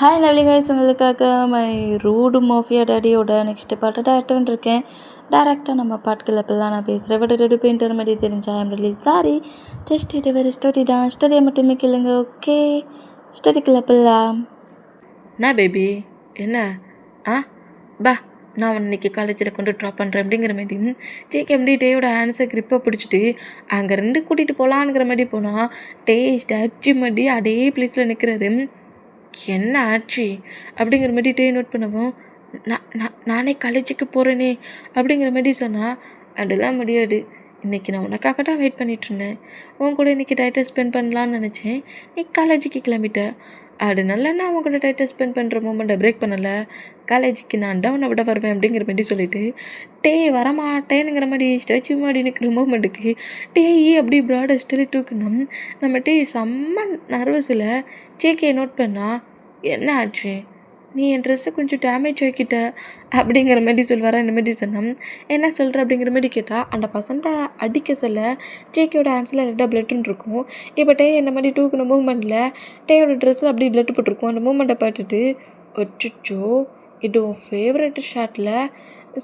Hi lovely guys, உங்களுக்காக my rude mafia டேடியோட next பாட்டை direct பண்ணிருக்கேன். டேரக்டாக நம்ம பாட்டுக்கள் அப்பெல்லாம் நான் பேசுகிறேன். விட ரெடு பெயிண்டர் மாதிரி தெரிஞ்சா ஐம் ரிலி சாரி. ஜஸ்ட் இது வேறு ஸ்டோரி தான். ஸ்டோரியை மட்டுமே கேளுங்க, ஓகே? ஸ்டோரிக்குள்ள அப்பெல்லாம் என்ன பேபி என்ன பா நான் இன்னைக்கு காலேஜில் கொண்டு ட்ராப் பண்ணுறேன் அப்படிங்கிற மாதிரி ஜேகே எப்படி டேயோட ஹேண்ட்ஸை க்ரிப்பை பிடிச்சிட்டு அங்கே கூட்டிகிட்டு போகலான்ங்கிற மாதிரி போனால் டேஸ்ட் அச்சு மடி அதே பிளேஸில் நிற்கிறாரு. என்ன ஆச்சு அப்படிங்கிற மாதிரி டே நோட் பண்ணவும் நானே காலேஜுக்கு போகிறேனே அப்படிங்கிற மாதிரி சொன்னால் அதெல்லாம் முடியாது. இன்றைக்கி நான் உனக்காக தான் வெயிட் பண்ணிகிட்ருந்தேன். உன் கூட இன்றைக்கி டைட்டை ஸ்பெண்ட் பண்ணலான்னு நினச்சேன். நீ காலேஜுக்கு கிளம்பிட்ட. அது நல்லா நான் உன் கூட டைட்டை ஸ்பெண்ட் பண்ணுற மூமெண்ட்டை பிரேக் பண்ணலை. காலேஜுக்கு நான் தான் உன்னை விட வருவேன் அப்படிங்கிற மாதிரி சொல்லிவிட்டு டே வரமாட்டேனுங்கிற மாதிரி ஸ்டாச்சு மாதிரி நிற்கிற மூமெண்ட்டுக்கு டேயே அப்படி ப்ராடை ஸ்டிலி தூக்கணும். நம்ம டே செம்ம நர்வஸில் ஜேகே நோட் பண்ணால் என்ன ஆச்சு, நீ என் ட்ரெஸ்ஸை கொஞ்சம் டேமேஜ் ஆக்கிட்ட அப்படிங்கிற மாதிரி சொல்வாரா. இந்த மாதிரி சொன்னோம். என்ன சொல்கிற அப்படிங்கிற மாதிரி கேட்டால் அந்த பசங்க அடிக்க சொல்ல ஜேகேயோட ஹேண்ட்ஸில் லைட்டாக பிளட்டுன்னு இருக்கும். இப்போ டே இந்த மாதிரி டூக்குன மூமெண்ட்டில் டேயோட ட்ரெஸ்ஸில் அப்படி பிளட்டு போட்டிருக்கும். அந்த மூமெண்ட்டை பார்த்துட்டு அச்சோ இது உன் ஃபேவரட் ஷார்ட்டில்,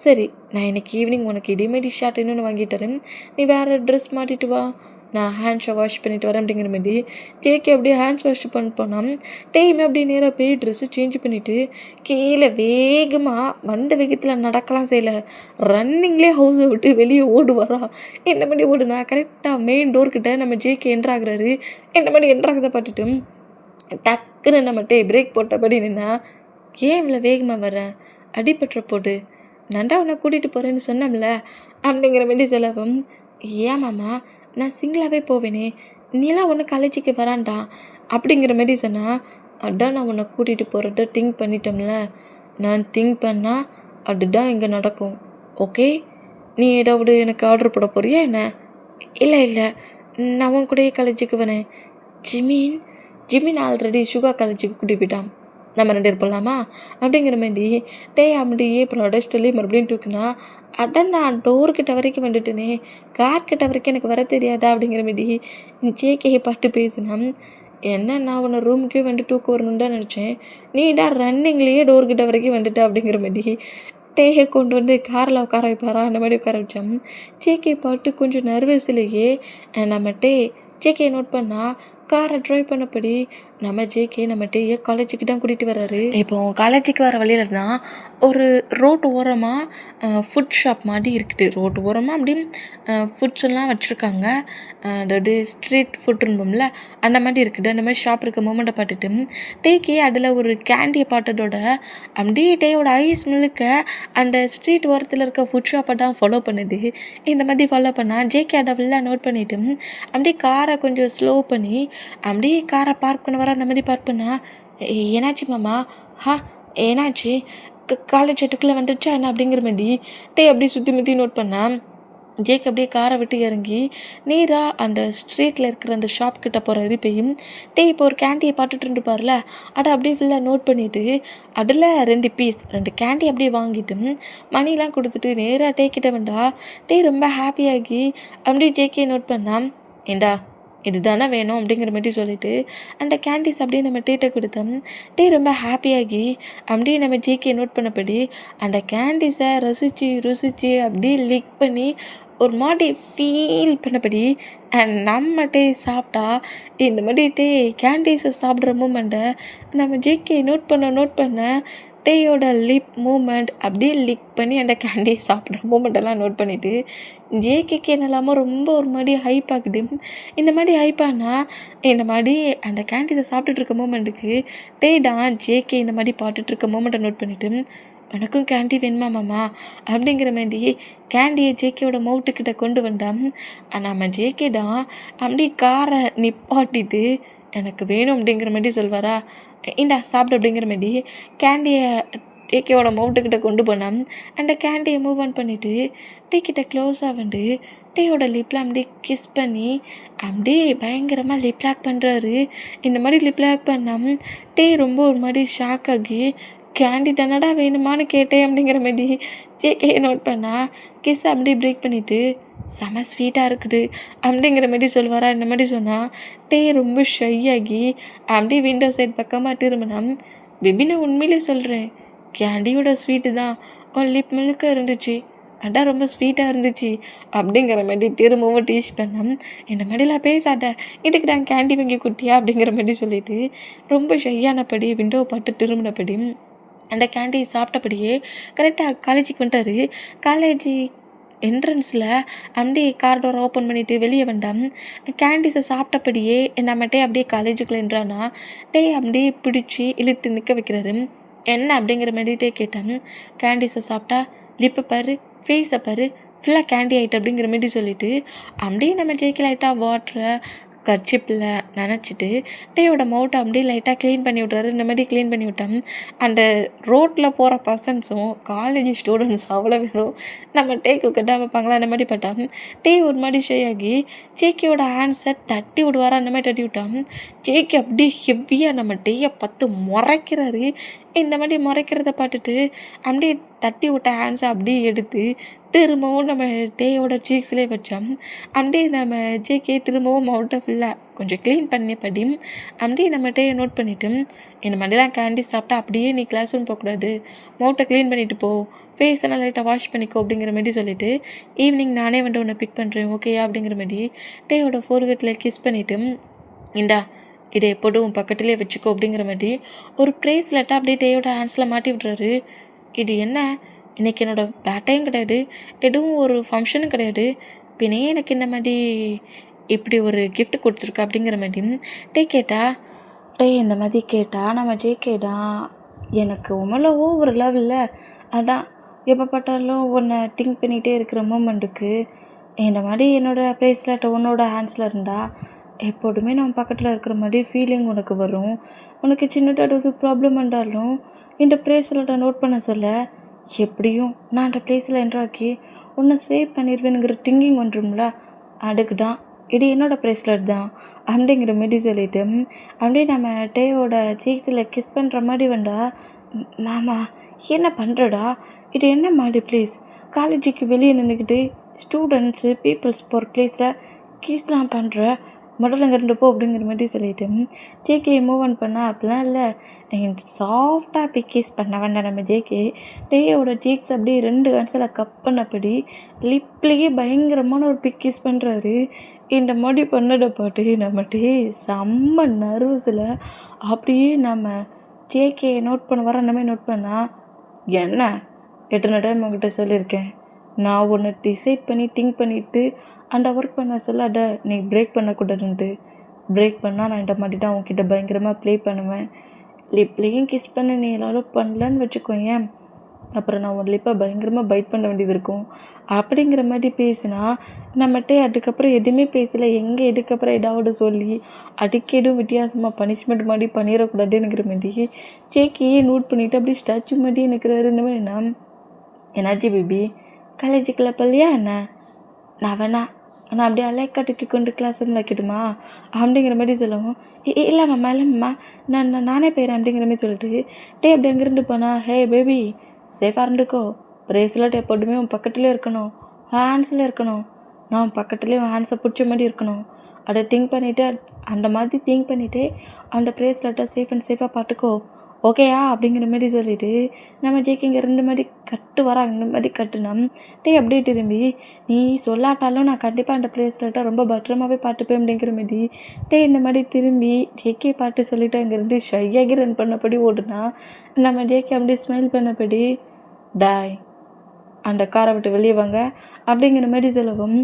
சரி நான் இன்றைக்கி ஈவினிங் உனக்கு இதேமாரி ஷார்ட் இன்னொன்று வாங்கிட்டேன், நீ வேறு ட்ரெஸ் மாட்டிட்டு வா, நான் ஹேண்ட்ஸை வாஷ் பண்ணிட்டு வரேன் அப்படிங்கிற மாதிரி ஜேகே அப்படியே ஹேண்ட்ஸ் வாஷ் பண்ண போனால் டேயுமே அப்படியே நேராக போய் ட்ரெஸ்ஸு சேஞ்ச் பண்ணிவிட்டு கீழே வேகமாக வந்த வேகத்தில் நடக்கலாம் செய்யலை, ரன்னிங்லேயே ஹவுஸை விட்டு வெளியே ஓடுவாரா. இந்த மாதிரி ஓடுனா கரெக்டாக மெயின் டோர்கிட்ட நம்ம ஜேகே என்ட்ராகிறாரு. இந்த மாதிரி என்ட்ராகிறத பார்த்துட்டு டக்குன்னு நம்ம டே பிரேக் போட்டபடி நின்னா, ஏன் இவ்வளோ வேகமாக வரேன், அடிபட்டுற போடு, நண்டா உன்னை கூட்டிகிட்டு போகிறேன்னு சொன்னோம்ல அப்படிங்கிற மாதிரி சொல்லவும், ஏன் மாமா நான் சிங்கிளாகவே போவேனே, நீலாம் ஒன்று காலேஜுக்கு வரான்டா அப்படிங்கிற மாதிரி சொன்னால், அதான் நான் உன்னை கூட்டிகிட்டு போகிறத திங்க் பண்ணிட்டோம்ல, நான் திங்க் பண்ணால் அதுதான் இங்கே நடக்கும், ஓகே? நீ ஏதாவது எனக்கு ஆர்டர் போட போறியா என்ன? இல்லை நான் உன் கூடயே காலேஜுக்கு வரேன். ஜிமின் ஆல்ரெடி சுகா காலேஜுக்கு கூட்டிகிட்டு போயிட்டான், நம்ம 2 பேர் போகலாமா அப்படிங்கிற மாதிரி டே அப்படியே ப்ராடக்ட் மறுபடியும் தூக்குனா, அதான் நான் டோர்கிட்ட வரைக்கும் வந்துட்டேனே, கார்கிட்ட வரைக்கும் எனக்கு வர தெரியாதா அப்படிங்கிற மாதிரி ஜேகேயை பாட்டு பேசினான். என்ன நான் உன்னை ரூமுக்கே வந்து தூக்க வரணுன்னு தான் நினச்சேன், நீ தான் ரன்னிங்லேயே டோர்கிட்ட வரைக்கும் வந்துட்ட அப்படிங்கிற மாதிரி டேயை கொண்டு வந்து காரில் உட்கார வைப்பாரா. அந்த மாதிரி உட்கார வச்சோம். ஜேகே பாட்டு கொஞ்சம் நர்வஸ்லேயே நம்ம ஜேகே நோட் பண்ணால் காரை ட்ரைவ் பண்ணபடி நம்ம ஜேகே நம்ம டேயை காலேஜுக்கு தான் கூட்டிகிட்டு வர்றாரு. இப்போ காலேஜுக்கு வர வழியில் தான் ஒரு ரோட்டு ஓரமாக ஃபுட் ஷாப் மாதிரி இருக்குது. ரோட்டு ஓரமாக அப்படின்னு ஃபுட்ஸ் எல்லாம் வச்சுருக்காங்க. அதாவது ஸ்ட்ரீட் ஃபுட்ரும்போம்ல அந்த மாதிரி இருக்குது. அந்த மாதிரி ஷாப் இருக்க மூமெண்ட்டை பார்த்துட்டு டேக்கே அதில் ஒரு கேண்டியை பார்த்ததோட அப்படியே டேயோட ஐஸ் முழுக்க அந்த ஸ்ட்ரீட் ஓரத்தில் இருக்க ஃபுட் ஷாப்பை தான் ஃபாலோ பண்ணுது. இந்த மாதிரி ஃபாலோ பண்ணால் ஜேகே அதை ஃபுல்லாக நோட் பண்ணிவிட்டு அப்படியே காரை கொஞ்சம் ஸ்லோ பண்ணி அப்படியே காரை பார்க் பண்ண வர. அந்த மாதிரி பார்க் பண்ணா, என்னாச்சு மாமா, என்னாச்சு, காலேஜ் செட்டுக்குள்ளே வந்துடுச்சா என்ன அப்படிங்கிற மாதிரி டே அப்படியே சுற்றி முற்றி நோட் பண்ணால் ஜேக் அப்படியே காரை விட்டு இறங்கி நேராக அந்த ஸ்ட்ரீட்டில் இருக்கிற அந்த ஷாப் கிட்ட போகிற இருப்பையும் டே இப்போ ஒரு கேண்டியை பார்த்துட்டு இருந்துப்பார்ல, அதை அப்படியே ஃபுல்லாக நோட் பண்ணிவிட்டு அதில் 2 கேண்டி அப்படியே வாங்கிட்டு மணிலாம் கொடுத்துட்டு நேராக டே கிட்ட வந்தா டே ரொம்ப ஹாப்பியாகி அப்படியே ஜேக்கே நோட் பண்ணால், ஏண்டா இதுதானே வேணும் அப்படிங்கிற மாதிரி சொல்லிவிட்டு அந்த கேண்டீஸ் அப்படியே நம்ம டேட்டை கொடுத்தோம். டே ரொம்ப ஹாப்பியாகி அப்படியே நம்ம ஜேகே நோட் பண்ணபடி அந்த கேண்டீஸை ருசிச்சு அப்படியே லிக் பண்ணி ஒரு மாதிரி ஃபீல் பண்ணபடி நம்ம டே சாப்பிட்டா இந்த மாதிரி டே கேண்டீஸை சாப்பிட்ற மூமெண்ட்டை நம்ம ஜேகே நோட் பண்ண டேயோட லிப் மூமெண்ட் அப்படியே லிக் பண்ணி அந்த கேண்டியை சாப்பிட்ற மூமெண்ட்டெல்லாம் நோட் பண்ணிவிட்டு ஜேகேக்கு என்னெல்லாமோ ரொம்ப ஒரு மாதிரி ஹைப் ஆகுது. இந்த மாதிரி ஹைப்பானா இந்த மாதிரி அந்த கேண்டீஸை சாப்பிட்டுட்டு இருக்க மூமெண்ட்டுக்கு டே தான் ஜேகே இந்த மாதிரி பாட்டுட்டு இருக்க மூமெண்ட்டை நோட் பண்ணிவிட்டு, எனக்கும் கேண்டி வேணுமா மாமா அப்படிங்கிற மாதிரி கேண்டியை ஜேகேயோட மவுட்டுக்கிட்ட கொண்டு வந்தோம். நம்ம ஜேகே தான் அப்படியே காரை நிப்பாட்டிட்டு எனக்கு வேணும் அப்படிங்கிற மாதிரி சொல்வாரா, இந்தா சாப்பிடு அப்படிங்கிற மாதிரி கேண்டியை டேக்கோட மவுட்டுக்கிட்ட கொண்டு போனோம். அந்த கேண்டியை மூவ் ஆன் பண்ணிவிட்டு டேக்கிட்ட க்ளோஸாக வந்து டேயோட லிப்பில் அப்படியே கிஸ் பண்ணி அப்படியே பயங்கரமாக லிப் லாக் பண்ணுறாரு. இந்த மாதிரி லிப் லாக் பண்ணால் டே ரொம்ப ஒரு மாதிரி ஷாக் ஆகி, கேண்டி தானடா வேணுமான்னு கேட்டேன் அப்படிங்கிற மாதிரி ஜேகே நோட் பண்ணால் கிஸ் அப்படியே பிரேக் பண்ணிவிட்டு செம ஸ்வீட்டாக இருக்குது அப்படிங்கிற மாதிரி சொல்வாரா. இந்த மாதிரி சொன்னால் டே ரொம்ப ஷை ஆகி அப்படியே விண்டோ சைட் பக்கமாக திரும்பினா பேபி நான் உண்மையிலே சொல்கிறேன், கேண்டியோட ஸ்வீட்டு தான் உன் லிப் முழுக்க இருந்துச்சு, அதான் ரொம்ப ஸ்வீட்டாக இருந்துச்சு அப்படிங்கிற மாதிரி திரும்பவும் டீச் பண்ணேன். இந்த மாதிரிலாம் பேசாத, இதுக்கு நான் கேண்டி வாங்கி குட்டியா அப்படிங்கிற மாதிரி சொல்லிட்டு ரொம்ப ஷையானபடி விண்டோ பார்த்து திரும்பினபடி அந்த கேண்டி சாப்பிட்டபடியே கரெக்டாக காலேஜுக்கு வந்துட்டார். காலேஜ் என்ட்ரன்ஸில் அப்படியே கார் டோரை ஓப்பன் பண்ணிவிட்டு வெளியே வந்தான். கேண்டீஸை சாப்பிட்டபடியே நம்மகிட்டே அப்படியே காலேஜுக்குள்ளே என்றானா அப்படியே பிடிச்சி இழுத்து நிற்க வைக்கிறாரு. என்ன அப்படிங்கிற மாதிரிட்டே கேட்டேன். கேண்டீஸை சாப்பிட்டா லிப்பை பாரு, ஃபேஸை பாரு, ஃபுல்லாக கேண்டி ஆகிட்டு அப்படிங்கிற மாதிரி சொல்லிவிட்டு அப்படியே நம்ம ஜேக்கி லைட்டாக வாட்டரை கர்ச்சிப்பில் நினச்சிட்டு டேயோட மவுட்டை அப்படியே லைட்டாக க்ளீன் பண்ணி விட்றாரு. இந்த மாதிரி க்ளீன் பண்ணி விட்டேன். அந்த ரோட்டில் போகிற பர்சன்ஸும் காலேஜ் ஸ்டூடெண்ட்ஸ் அவ்வளோ பேரும் நம்ம டேக்கு கட்டாக வைப்பாங்களா அந்த மாதிரி பட்டான். டே ஒரு மாதிரி ஷை ஆகி ஜேக்கியோட ஹேண்ட்ஸை தட்டி விடுவாரா அந்த மாதிரி தட்டி விட்டான். ஜேக்கி அப்படியே ஹெவியாக நம்ம டேயை பார்த்து முறைக்கிறாரு. இந்த மாதிரி முறைக்கிறத பார்த்துட்டு அப்படியே தட்டி விட்ட ஹேண்ட்ஸை அப்படியே எடுத்து திரும்பவும் நம்ம டேயோட சீக்ஸ்லேயே வச்சோம். அப்படியே நம்ம ஜேகே திரும்பவும் மவுட்டை ஃபுல்லாக கொஞ்சம் க்ளீன் பண்ணியபடி அப்படியே நம்ம டேயை நோட் பண்ணிவிட்டு, இந்த மாதிரிலாம் கேண்டி சாப்பிட்டா அப்படியே நீ கிளாஸ் ரூம் போகக்கூடாது, மவுட்டை க்ளீன் பண்ணிவிட்டு போ, ஃபேஸெல்லாம் லைட்டாக வாஷ் பண்ணிக்கோ அப்படிங்கிற மாதிரி சொல்லிவிட்டு ஈவினிங் நானே வந்து உன்னை பிக் பண்ணுறேன் ஓகேயா அப்படிங்கிற மாதிரி டேயோட ஃபோர்கெட்டில் கிஸ் பண்ணிவிட்டு இந்தா இதை எப்போதும் பக்கத்துலேயே வச்சுக்கோ அப்படிங்கிற மாதிரி ஒரு ப்ரேஸ்லெட்டாக அப்படியே டேயோட ஹேண்ட்ஸில் மாட்டி விட்றாரு. இது என்ன, இன்றைக்கி என்னோடய பேட்டையும் கிடையாது, எதுவும் ஒரு ஃபங்க்ஷனும் கிடையாது, பின்னே எனக்கு இந்த மாதிரி இப்படி ஒரு கிஃப்ட் கொடுத்துருக்கா அப்படிங்கிற மாதிரி டே கேட்டா. இந்த மாதிரி கேட்டால் நம்ம ஜேகேதான் எனக்கு உமல ஓவர் லவ் இல்லை, அதான் எப்போ பார்த்தாலும் உன்னை திங்க் பண்ணிகிட்டே இருக்கிற மூமெண்ட்டுக்கு இந்த மாதிரி என்னோடய ப்ரேஸ்லெட் உன்னோட ஹேண்ட்ஸில் இருந்தால் எப்போதுமே நம்ம பக்கத்தில் இருக்கிற மாதிரி ஃபீலிங் உனக்கு வரும். உனக்கு சின்னதாக ப்ராப்ளம் இருந்தாலும் இந்த ப்ரேஸ்லெட்டை நோட் பண்ண சொல்ல எப்படியும் நான் அந்த ப்ளேஸில் என்ட்ராக்கி உன்னை சேவ் பண்ணிடுவேனுங்கிற திங்கிங் வந்துடும்ல, அதுக்கு தான் இது என்னோடய ப்ரேஸ்லெட் தான் அப்படிங்கிற மாதிரி சொல்லிவிட்டு அப்படியே நம்ம டேயோட சீக்ஸில் கிஸ் பண்ணுற மாதிரி வந்தா, மாமா என்ன பண்ணுறடா, இது என்ன மாதிரி ப்ளேஸ், காலேஜுக்கு வெளியே நின்றுக்கிட்டு ஸ்டூடெண்ட்ஸு பீப்புள்ஸ் போகிற ப்ளேஸில் கிஸ்லாம் பண்ணுற, முதல்ல இங்கே இருந்து போ அப்படிங்கிற மாதிரி சொல்லிவிட்டு ஜேகே மூவ் ஆன் பண்ணால் அப்படிலாம் இல்லை, சாஃப்டாக பிக்கீஸ் பண்ண வேண்டாம் நம்ம ஜேகே டேயோட சீக்ஸ் அப்படியே 2 ஹேண்ட்ஸில் கப் பண்ணபடி லிப்லேயே பயங்கரமான ஒரு பிக்கீஸ் பண்ணுறாரு. இந்த மாதிரி பண்ணதை பாட்டு நம்ம டே செம்ம நர்வஸில் அப்படியே நம்ம ஜேகே நோட் பண்ண வர அந்த மாதிரி நோட் பண்ணால், என்ன எத்தனை டைம் உங்ககிட்ட சொல்லியிருக்கேன், நான் ஒன்று டிசைட் பண்ணி திங்க் பண்ணிவிட்டு அந்த ஒர்க் பண்ண சொல்ல அதை நீ பிரேக் பண்ணக்கூடாதுன்ட்டு, பிரேக் பண்ணால் நான் இந்த மாதிரி தான் உங்ககிட்ட பயங்கரமாக ப்ளே பண்ணுவேன், லிப்லேயும் கிஸ் பண்ண நீ எல்லாரும் பண்ணலன்னு வச்சுக்கோயேன், அப்புறம் நான் உன் லிப்பை பயங்கரமாக பைட் பண்ண வேண்டியது இருக்கும் அப்படிங்கிற மாதிரி பேசினா நம்மகிட்ட அதுக்கப்புறம் எதுவுமே பேசலை, எங்கே இதுக்கப்புறம் ஏதாவது சொல்லி அதுக்கு எதுவும் வித்தியாசமாக பனிஷ்மெண்ட் மாதிரி பண்ணிடக்கூடாதுங்கிற மாதிரி ஜேக்கியே நோட் பண்ணிவிட்டு அப்படியே ஸ்டாச்சு மாதிரி நிற்கிறாரு. இந்த மாதிரி நான் என்னாச்சு பேபி, காலேஜுக்குள்ள பள்ளியா என்ன, நான் வேணா நான் அப்படியே அலைக்காட்டுக்கு கொண்டு கிளாஸ் ரூமில் வைக்கட்டுமா அப்படிங்கிற மாதிரி சொல்லவும், இல்லை மாமா இல்லை மாமா நானே போயிடறேன் அப்படிங்கிற மாதிரி சொல்லிட்டு டே அப்படி அங்கேருந்து போனா, ஹே பேபி சேஃபாக இருந்துக்கோ, ப்ரேஸ்லெட் எப்போதுமே உன் பக்கத்துலேயே இருக்கணும், ஹேண்ட்ஸில் இருக்கணும், நான் பக்கத்துலேயே உன் ஹேண்ட்ஸை பிடிச்ச மாதிரி இருக்கணும், அதை திங்க் பண்ணிவிட்டு அந்த மாதிரி திங்க் பண்ணிவிட்டு அந்த ப்ரேஸ்லெட்டை சேஃப் அண்ட் சேஃபாக பார்த்துக்கோ ஓகேயா அப்படிங்கிற மாதிரி சொல்லிவிட்டு நம்ம ஜேகே இங்கே 2 மாதிரி கட்டு வராங்க, இந்த மாதிரி கட்டுனோம். டே அப்படியே திரும்பி நீ சொல்லாட்டாலும் நான் கண்டிப்பாக அந்த ப்ரேஸ்லெட்டை ரொம்ப பத்திரமாகவே பார்த்துப்பேன் அப்படிங்கிற மாதிரி டே இந்த மாதிரி திரும்பி ஜேகே பாட்டு சொல்லிவிட்டு அங்கேருந்து ஷையாகி ரன் பண்ணபடி ஓடுனா நம்ம ஜேகே அப்படியே ஸ்மைல் பண்ணபடி டாய் அந்த காரை விட்டு வெளியே வாங்க அப்படிங்கிற மாதிரி சொல்லவும்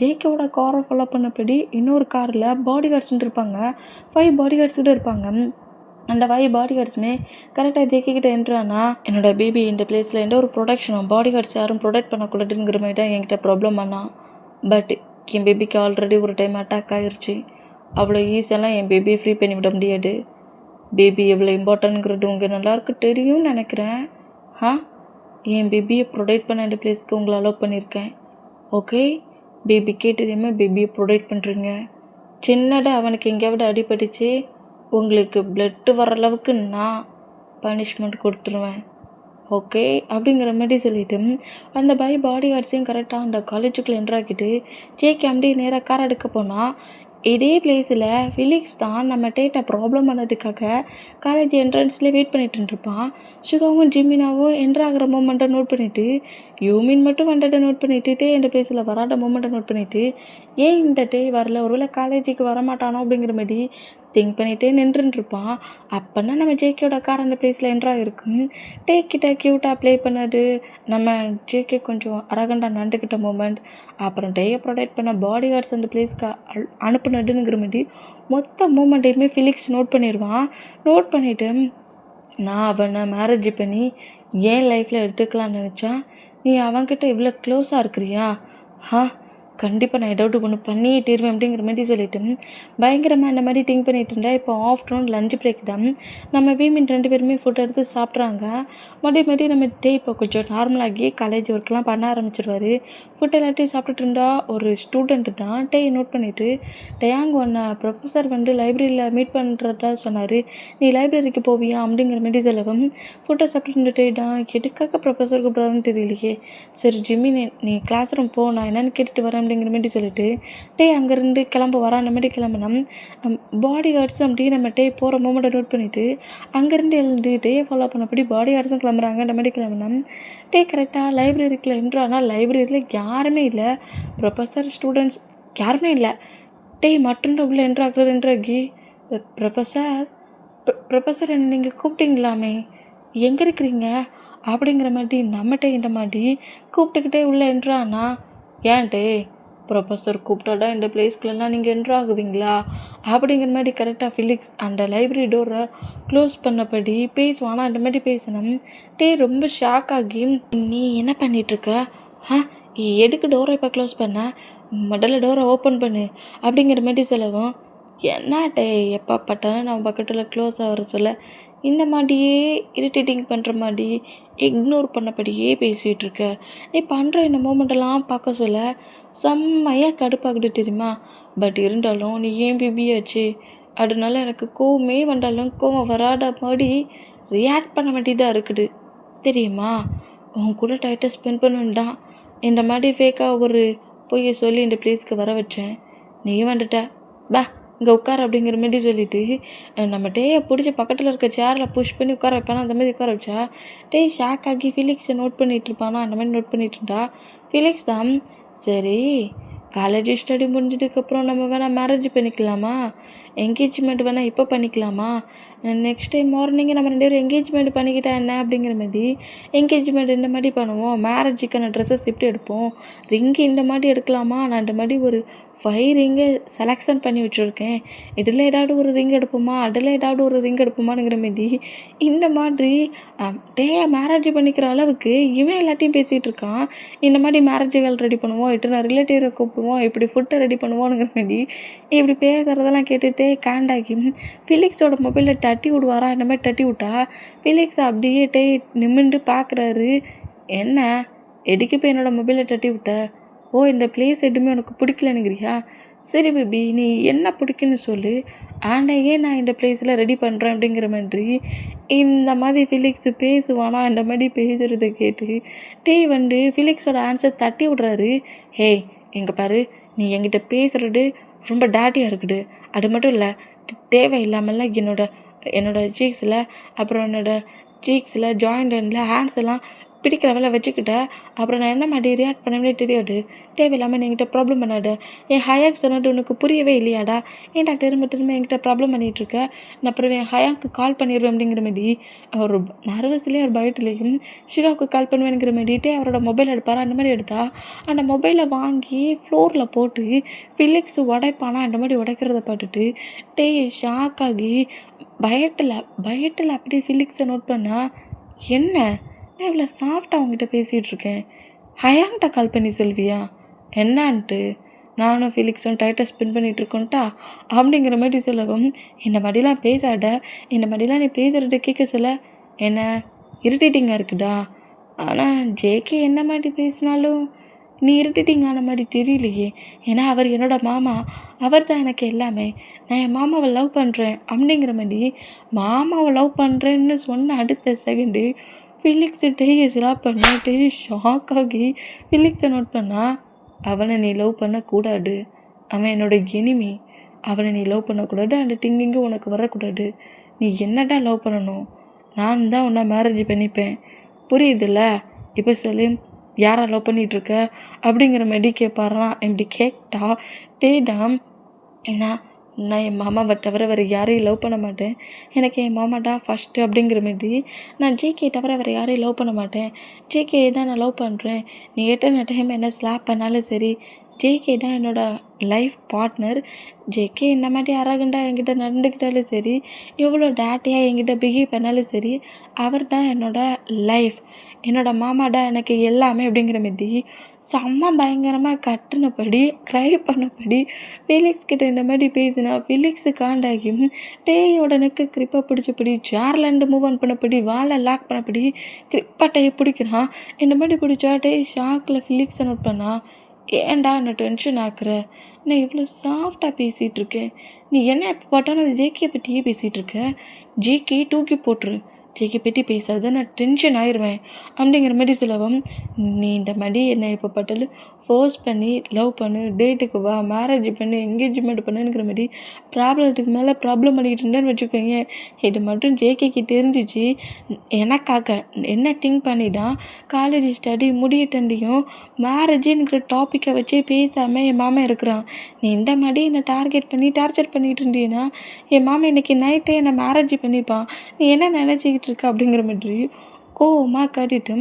ஜேகேவோட காரை ஃபாலோ பண்ணபடி இன்னொரு காரில் பாடி கார்ட்ஸ்ன்னு இருப்பாங்க, 5 பாடி கார்ட்ஸ் கூட இருப்பாங்க. அந்த 5 பாடி கார்ட்ஸுமே கரெக்டாக ஜேகே கிட்ட என்ட்ரானா, என்னோடய பேபி இந்த பிளேஸில் எந்த ஒரு ப்ரொடக்ஷனும் பாடி கார்ட்ஸ் யாரும் ப்ரொடெக்ட் பண்ணக்கூடாதுங்கிற மாதிரி தான் என்கிட்ட ப்ராப்ளம் பண்ணான். பட் என் பேபிக்கு ஆல்ரெடி ஒரு டைம் அட்டாக் ஆகிருச்சு, அவ்வளோ ஈஸியெல்லாம் என் பேபியை ஃப்ரீ பண்ணி விட முடியாது. பேபி எவ்வளோ இம்பார்ட்டன்ட்ங்கிறது உங்களுக்கு நல்லாயிருக்கு தெரியும்னு நினைக்கிறேன். என் பேபியை ப்ரொடெக்ட் பண்ண இந்த பிளேஸ்க்கு உங்களை அலோவ் பண்ணியிருக்கேன். ஓகே, பேபி கேட்டதையுமே பேபியை ப்ரொடெக்ட் பண்ணுறீங்க. சின்னதாக அவனுக்கு எங்கேயாவது அடிபட்டுச்சு உங்களுக்கு பிளட்டு வர அளவுக்கு நான் பனிஷ்மெண்ட் கொடுத்துருவேன் ஓகே அப்படிங்கிற மாதிரி சொல்லிவிட்டு அந்த பாடி கார்ட்ஸையும் கரெக்டாக அந்த காலேஜுக்குள்ளே என்ட்ராக்கிட்டு ஜேகே அப்படியே நேராக கார் எடுக்க போனால் இதே பிளேஸில் ஃபிலிக்ஸ் தான் நம்ம டேட்டை ப்ராப்ளம் பண்ணதுக்காக காலேஜ் என்ட்ரன்ஸில் வெயிட் பண்ணிட்டு இருப்பான். சுகாவும் ஜிமினாவும் என்ட்ரு ஆகிற மூமெண்ட்டை நோட் பண்ணிவிட்டு, யூமின் மட்டும் வந்ததை நோட் பண்ணிவிட்டு, டே என்ற பிளேஸில் வராத மூமெண்ட்டை நோட் பண்ணிவிட்டு, ஏன் இந்த டே வரல, ஒருவேளை காலேஜுக்கு வரமாட்டானோ அப்படிங்கிற மாதிரி திங்க் பண்ணிகிட்டே நின்றுருப்பான். அப்போனா நம்ம ஜேகேயோட கார் அந்த பிளேஸில் என்ட்ராக இருக்கும். டே கிட்ட க்யூட்டாக ப்ளே பண்ணது, நம்ம ஜேகே கொஞ்சம் அரகண்டாக நடந்துக்கிட்ட மூமெண்ட், அப்புறம் டேயை ப்ரொடெக்ட் பண்ண பாடி கார்ட்ஸ் அந்த பிளேஸ்க்கு அனுப்புனதுங்கிற மாதிரி மொத்த மூமெண்ட்டையுமே ஃபிலிக்ஸ் நோட் பண்ணிடுவான். நோட் பண்ணிவிட்டு, நான் அவனை மேரேஜ் பண்ணி ஏன் லைஃப்பில் எடுத்துக்கலான்னு நினச்சா, நீ அவன்கிட்ட இவ்வளோ க்ளோஸாக இருக்கிறியா? கண்டிப்பாக நான் ஏதாவது ஒன்று பண்ணியே தீருவேன் அப்படிங்கிற மாதிரி சொல்லிட்டு பயங்கரமாக இந்த மாதிரி திங்க் பண்ணிட்டு இருந்தா. இப்போ ஆஃப்டர்நூன் லஞ்ச் பிரேக் தான். நம்ம வீமின் 2 பேருமே ஃபுட் எடுத்து சாப்பிட்றாங்க. மறுபடியும் நம்ம டே இப்போ கொஞ்சம் நார்மலாகி காலேஜ் ஒர்க்லாம் பண்ண ஆரம்பிச்சிருவார். ஃபுட் எல்லாத்தையும் சாப்பிட்டுட்டு இருந்தா ஒரு ஸ்டூடெண்ட்டு தான் டே நோட் பண்ணிவிட்டு, டேயாங் ஒன்று ப்ரொஃபஸர் லைப்ரரியில் மீட் பண்ணுறதா சொன்னார், நீ லைப்ரரிக்கு போவியா அப்படிங்கிற மாதிரி சொல்லவும், ஃபுட்டை சாப்பிட்டு டே தான் எதுக்காக ப்ரொஃபஸர் கூப்பிட்றாருன்னு தெரியலையே, சரி ஜிம்மி நீ கிளாஸ் ரூம் போ, நான் என்னென்னு கேட்டுட்டு வரேன் அப்படிங்கிற மாதிரி சொல்லிட்டு டே அங்கேருந்து கிளம்ப வரான். அந்த மாதிரி கிளம்பினா பாடி கார்ட்ஸும் அப்படி நம்ம டே போகிற மூமெண்ட்டை நோட் பண்ணிவிட்டு அங்கேருந்து எழுந்து டேயை ஃபாலோ பண்ணபடி பாடி கார்ட்ஸும் கிளம்புறாங்க. அந்த மாதிரி கிளம்பினா டே கரெக்டாக லைப்ரரிக்குள்ளே என்ட்ரானா லைப்ரரியில் யாருமே இல்லை, ப்ரொஃபஸர் ஸ்டூடெண்ட்ஸ் யாருமே இல்லை. டே மட்டும்தான் உள்ளே என்ட்ராகி, ப்ரொஃபஸர் என்ன நீங்கள் கூப்பிட்டீங்களாமே, எங்கே இருக்கிறீங்க அப்படிங்கிற மாதிரி நம்மகிட்ட இந்த மாதிரி கூப்பிட்டுக்கிட்டே உள்ளே என்ட்ரானா, ஏன்ட்டே ப்ரொஃபஸர் கூப்பிட்டாடா இந்த பிளேஸ்க்குலாம் நீங்கள் என்ட்ரு ஆகுவீங்களா அப்படிங்கிற மாதிரி கரெக்டாக ஃபிலிக்ஸ் அந்த லைப்ரரி டோரை க்ளோஸ் பண்ணபடி பேசுவானா. அந்த மாதிரி பேசினோம். டே ரொம்ப ஷாக் ஆகி, நீ என்ன பண்ணிகிட்ருக்க, எதுக்கு டோரை இப்போ க்ளோஸ் பண்ண, முதல்ல டோரை ஓப்பன் பண்ணு அப்படிங்கிற மாதிரி சொல்லவும், என்னட்டே எப்போ பட்டாலும் நம்ம பக்கத்தில் க்ளோஸ் ஆகிற சொல்ல இந்த மாதிரியே இரிட்டேட்டிங் பண்ணுற மாதிரி இக்னோர் பண்ணபடியே பேசிகிட்டு இருக்க, நீ பண்ணுற இந்த மூமெண்ட்டெல்லாம் பார்க்க சொல்ல செம்மையாக கடுப்பாகிட்டு தெரியுமா. பட் இருந்தாலும் நீ ஏன் பிபியாச்சு, அதனால எனக்கு கோவமே வந்தாலும் கோவம் வராத மாதிரி ரியாக்ட் பண்ண வேண்டியதாக இருக்குது தெரியுமா. உன் கூட டைட்டாக ஸ்பெண்ட் பண்ணணுன்னு தான் இந்த மாதிரி ஃபேக்காக ஒரு பொய்யை சொல்லி இந்த பிளேஸ்க்கு வர வச்சேன், நீ வந்துட்ட பா இங்கே உட்கார அப்படிங்கிற மாதிரி சொல்லிவிட்டு நம்ம டேயை பிடிச்சி பக்கத்தில் இருக்க சேரில் புஷ் பண்ணி உட்கார வைப்பானா. அந்த மாதிரி உட்கார வச்சா டே ஷாக் ஆகி ஃபிலிக்ஸை நோட் பண்ணிகிட்டு இருப்பானா. அந்த மாதிரி நோட் பண்ணிகிட்டு இருந்தா ஃபிலிக்ஸ் தான், சரி காலேஜ் ஸ்டடி முடிஞ்சதுக்கப்புறம் நம்ம வேணால் மேரேஜ் பண்ணிக்கலாமா, என்கேஜ்மெண்ட் வேணால் இப்போ பண்ணிக்கலாமா, நெக்ஸ்ட் டைம் மார்னிங்கே நம்ம 2 பேரும் என்கேஜ்மெண்ட் பண்ணிக்கிட்டா என்ன அப்படிங்கிற மாதிரி என்கேஜ்மெண்ட் இந்த மாதிரி பண்ணுவோம், மேரேஜுக்கான ட்ரெஸ்ஸஸ் எப்படி எடுப்போம், ரிங்கு இந்த மாதிரி எடுக்கலாமா, நான் இந்த மாதிரி ஒரு 5 ரிங்கை செலெக்ஷன் பண்ணி வச்சுருக்கேன், இதில் ஏதாவது ஒரு ரிங் எடுப்போமா, அதில் ஏதாவது ஒரு ரிங் எடுப்போமாங்கிற மாதிரி இந்த மாதிரி டேயை மேரேஜ் பண்ணிக்கிற அளவுக்கு இவன் எல்லாத்தையும் பேசிகிட்டு இருக்கான். இந்த மாதிரி மேரேஜுகள் ரெடி பண்ணுவோம், இத்தனை ரிலேட்டிவை கூப்பிடுவோம், இப்படி ஃபுட்டை ரெடி பண்ணுவோங்கிற மாதிரி இப்படி பேசுகிறதெல்லாம் கேட்டுகிட்டே காண்டாகி ஃபிலிக்ஸோட மொபைலில் தட்டி விடுவாரா. இந்த மாதிரி தட்டி விட்டா ஃபிலிக்ஸ் அப்படியே டே நிமிண்டு பார்க்குறாரு, என்ன எதுக்கு இப்போ என்னோடய மொபைலை தட்டி விட்ட, ஓ இந்த பிளேஸ் எதுவுமே உனக்கு பிடிக்கலனுங்கிறியா, சரி பேபி நீ என்ன பிடிக்குன்னு சொல்லு, ஆண்டையே நான் இந்த பிளேஸில் ரெடி பண்ணுறேன் அப்படிங்கிற மாதிரி இந்த மாதிரி ஃபிலிக்ஸ் பேசுவானா. இந்த மாதிரி பேசுகிறத கேட்டு டே ஃபிலிக்ஸோட ஆன்சர் தட்டி விடுறாரு, ஹே எங்கே பாரு நீ என்கிட்ட பேசுகிறது ரொம்ப டேட்டியாக இருக்குது, அது மட்டும் இல்லை தேவையில்லாமல்லாம் என்னோட சீக்ஸில் அப்புறம் சீக்ஸில் ஜாயிண்ட் ஹேண்டில் ஹேண்ட்ஸ் எல்லாம் பிடிக்கிற வேலை வச்சுக்கிட்ட, அப்புறம் நான் என்ன மாதிரி ரியாக்ட் பண்ணவே தெரியாது, தேவையில்லாமல் என்கிட்ட ப்ராப்ளம் பண்ணாடு, என் ஹயாக் சொன்னது உனக்கு புரியவே இல்லையாடா, ஏன்டா திரும்ப என்கிட்ட ப்ராப்ளம் பண்ணிகிட்ருக்க, நான் அப்புறம் என் ஹயாக்கு கால் பண்ணிடுவேன் அப்படிங்கிற மாதிரி ஒரு நர்வஸ்லேயும் ஒரு பயத்துலேயும் ஷிகாவுக்கு கால் பண்ணுவேங்கிற மாதிரி டே அவரோட மொபைல் எடுப்பார். அந்த மாதிரி எடுத்தா அந்த மொபைலை வாங்கி ஃப்ளோரில் போட்டு ஃபிலிக்ஸ் உடைப்பானா. அந்த மாதிரி உடைக்கிறத பார்த்துட்டு டே ஷாக் ஆகி பயத்தில் அப்படியே ஃபிலிக்ஸை நோட் பண்ணால், என்ன நான் இவ்வளோ சாஃப்டாக அவங்ககிட்ட பேசிகிட்டு இருக்கேன், ஹயாங்கிட்ட கால் பண்ணி சொல்வியா என்னான்ட்டு, நானும் ஃபிலிக்ஸும் டைட்டாக ஸ்பெண்ட் பண்ணிகிட்ருக்கோன்ட்டா அப்படிங்கிற மாதிரி சொல்லவும், இந்த மாதிரிலாம் பேசாட, இந்த மாதிரிலாம் நீ பேசுகிறத கேட்க சொல்ல என்ன இரிட்டேட்டிங்காக இருக்குடா, ஆனால் ஜேகே என்ன மாதிரி பேசினாலும் நீ இரிட்டேட்டிங் ஆன மாதிரி தெரியலையே, ஏன்னா அவர் என்னோடய மாமா, அவர் தான் எனக்கு எல்லாமே, நான் என் மாமாவை லவ் பண்ணுறேன் அப்படிங்கிற மாதிரி மாமாவை லவ் பண்ணுறேன்னு சொன்ன அடுத்த செகண்டு ஃபிலிக்ஸு டேயை ஸ்லாப் பண்ணிட்டு ஷாக் ஆகி ஃபிலிக்ஸை நோட் பண்ணால், அவனை நீ லவ் பண்ணக்கூடாது, அவன் என்னோடய எனிமி, அவனை நீ லவ் பண்ணக்கூடாது, அந்த திங்கிங்கும் உனக்கு வரக்கூடாது. நீ என்னடா லவ் பண்ணணும், நான் தான் உன்னை மேரேஜ் பண்ணிப்பேன், புரியுதுல்ல? இப்போ சொல்லி யாரை லவ் பண்ணிகிட்ருக்க அப்படிங்கிற மாதிரி கேட்பாரான். இப்படி கேட்டா டேடாம் நான் நான் என் மாமாவை தவிர வேறு யாரையும் லவ் பண்ண மாட்டேன், எனக்கு என் மாமா தான் ஃபஸ்ட்டு அப்படிங்கிற மாதிரி நான் ஜேகே தவிர வேறு யாரையும் லவ் பண்ண மாட்டேன், ஜேகே தான் நான் லவ் பண்ணுறேன், நீ எத்தனை டைம் என்ன ஸ்லாப் பண்ணாலும் சரி, ஜேகே தான் என்னோடய லைஃப் பார்ட்னர், ஜேகே என்ன மாதிரி அரகண்டாக என்கிட்ட நடந்துக்கிட்டாலும் சரி, எவ்வளோ டேட்டியாக என்கிட்ட பிஹேவ் பண்ணாலும் சரி, அவர் தான் என்னோடய லைஃப், என்னோடய மாமாடா எனக்கு எல்லாமே அப்படிங்கிற மாதிரி செம்ம பயங்கரமாக கட்டுனபடி க்ரை பண்ணபடி ஃபெலிக்ஸ் கிட்ட இந்த மாதிரி பேசினா ஃபெலிக்ஸு காண்டாகி டேயோட நெக்கு கிரிப்பை பிடிச்சபடி சேர்லேருந்து மூவ் ஆன் பண்ணபடி வாழை லாக் பண்ணபடி கிரிப்பட்டையை பிடிக்கிறான். இந்த மாதிரி பிடிச்சா டே ஷாக்கில் ஃபெலிக்ஸை நோட் பண்ணா, ஏன்டா என்ன டென்ஷன் ஆக்குற, நான் இவ்வளோ சாஃப்டாக பேசிகிட்டு இருக்கேன், நீ என்ன எப்போ பார்த்தாலும் அது ஜேகே பற்றியே பேசிகிட்டு இருக்க, ஜேகே தூக்கி போட்டுரு, ஜேகே பற்றி பேசாத நான் டென்ஷன் ஆயிடுவேன் அப்படிங்கிற மாதிரி சொல்லவும், நீ இந்த மாதிரி என்னை எப்போ பார்த்தாலும் ஃபோர்ஸ் பண்ணி லவ் பண்ணு, டேட்டுக்கு வா, மேரேஜ் பண்ணு, என்கேஜ்மெண்ட் பண்ணுங்கிற மாதிரி ப்ராப்ளத்துக்கு மேலே ப்ராப்ளம் பண்ணிக்கிட்டு இருந்தேன்னு வச்சுக்கோங்க. இது மட்டும் ஜேகேக்கு தெரிஞ்சிச்சு எனக்காக என்ன திங்க் பண்ணிதான் காலேஜ் ஸ்டடி முடிய தண்டியும் மேரேஜுங்கிற டாப்பிக்கை வச்சே பேசாமல் என் மாமா இருக்கிறான். நீ இந்த மாதிரி என்னை டார்கெட் பண்ணி டார்ச்சர் பண்ணிகிட்டு இருந்தீங்கன்னா என் மாமா இன்றைக்கி நைட்டே என்னை மேரேஜ் பண்ணிப்பான், நீ என்ன நினச்சிக்கிட்டு இருக்க அப்படிங்கிற மாதிரி கோவமாக காட்டிட்டு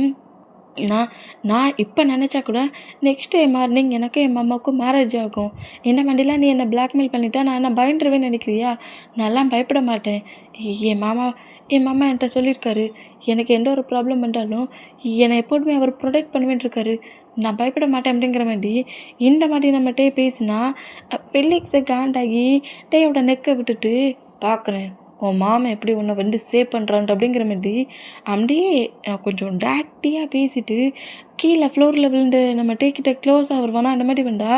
நான் இப்போ நினச்சா கூட நெக்ஸ்ட் டே மார்னிங் எனக்கும் என் மாமாவுக்கும் மேரேஜ் ஆகும், என்ன மாதிரிலாம் நீ என்னை பிளாக்மெயில் பண்ணிட்டா நான் என்ன பயந்துருவேன்னு நினைக்கிறியா, நான்லாம் பயப்பட மாட்டேன், என் மாமா என்கிட்ட சொல்லியிருக்காரு, எனக்கு எந்த ஒரு ப்ராப்ளம் வந்தாலும் என்னை எப்போதுமே அவர் ப்ரொடெக்ட் பண்ணுவேன்ருக்காரு, நான் பயப்பட மாட்டேன் அப்படிங்கிற மாதிரி இந்த மாதிரி நம்ம டே பேசினா ஃபெலிக்ஸை காண்டாகி டேயோட நெக்கை விட்டுட்டு பார்க்குறேன் உன் மாமன் எப்படி உன்னை வந்து சேவ் பண்ணுறான்ட்டு அப்படிங்கிற மாதிரி அப்படியே கொஞ்சம் டேட்டியாக பேசிட்டு கீழே ஃப்ளோரில் விழுந்து நம்ம டேக்கிட்ட க்ளோஸாக வருவானா அந்த மாதிரி வந்தா